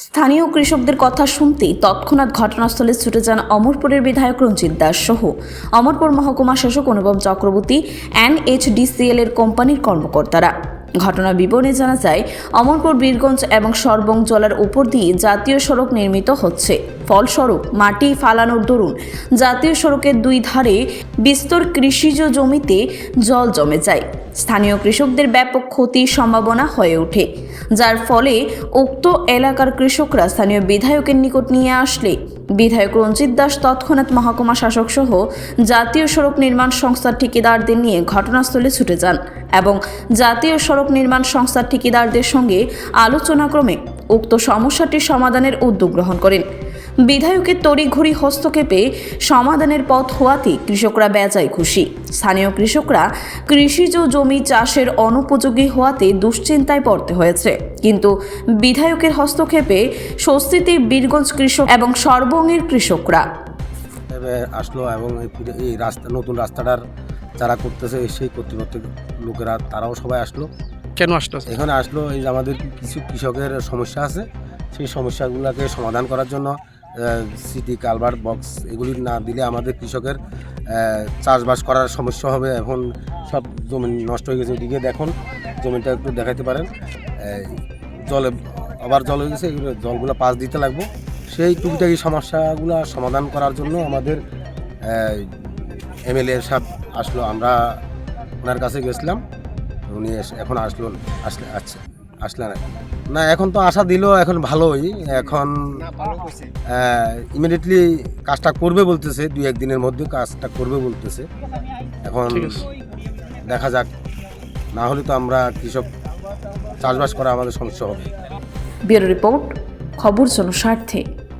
স্থানীয় কৃষকদের কথা শুনতেই তৎক্ষণাৎ ঘটনাস্থলে ছুটে যান অমরপুরের বিধায়ক রঞ্জিত দাস সহ অমরপুর মহকুমা শাসক অনুপম চক্রবর্তী NHDCL এর কোম্পানির কর্মকর্তারা। ঘটনার বিবরণে জানা যায়, অমরপুর বীরগঞ্জ এবং সরবং জলার উপর দিয়ে জাতীয় সড়ক নির্মিত হচ্ছে। ফলস্বরূপ মাটি ফালানোর দরুন জাতীয় সড়কের দুই ধারে বিস্তর কৃষিজ জমিতে জল জমে যায়। স্থানীয় কৃষকদের ব্যাপক ক্ষতির সম্ভাবনা হয়ে ওঠে, যার ফলে উক্ত এলাকার কৃষকরা স্থানীয় বিধায়কের নিকট নিয়ে আসলে বিধায়ক রঞ্জিত দাস তৎক্ষণাৎ মহকুমা শাসক সহ জাতীয় সড়ক নির্মাণ সংস্থার ঠিকাদারদের নিয়ে ঘটনাস্থলে ছুটে যান এবং জাতীয় সড়ক নির্মাণ সংস্থার ঠিকাদারদের সঙ্গে আলোচনাক্রমে উক্ত সমস্যাটির সমাধানের উদ্যোগ গ্রহণ করেন। বিধায়কের তড়িঘড়ি হস্তক্ষেপে সমাধানের পথ হওয়াতে কৃষকরা বেজায় খুশি। স্থানীয় কৃষকরা কৃষিজ জমি চাষের অনুপযোগী হওয়াতে দুশ্চিন্তায় পড়তে হয়েছে, কিন্তু বিধায়কের হস্তক্ষেপে স্বস্তিতে বীরগঞ্জ কৃষক এবং সরবংয়ের কৃষকরা আসলো এবং এই রাস্তা নতুন রাস্তাটার যারা করতেছে সেই কর্তৃপক্ষের লোকেরা তারাও সবাই আসলো। কেন আসলো? এখানে আসলো এই যে আমাদের কিছু কৃষকের সমস্যা আছে, সেই সমস্যাগুলোকে সমাধান করার জন্য সিটি কালভার্ট বক্স এগুলি না দিলে আমাদের কৃষকের চাষবাস করার সমস্যা হবে। এখন সব জমি নষ্ট হয়ে গেছে, ওইদিকে দেখুন জমিটা একটু দেখাতে পারেন, জলে আবার জল হয়ে গেছে, এগুলো জলগুলো পাস দিতে লাগবো। সেই টুকিটাকি সমস্যাগুলো সমাধান করার জন্য আমাদের MLA সাহেব আসলো, আমরা ওনার কাছে গেছিলাম, উনি এখন আসলেন না, এখন তো আশা দিল, এখন ভালোই, এখন ইমিডিয়েটলি কাজটা করবে বলতেছে, 2-1 দিনের মধ্যে কাজটা করবে বলতেছে। এখন দেখা যাক, না হলে তো আমরা কৃষক চাষবাস করা আমাদের সমস্যা হবে। ব্যুরো রিপোর্ট, খবর জনস্বার্থে।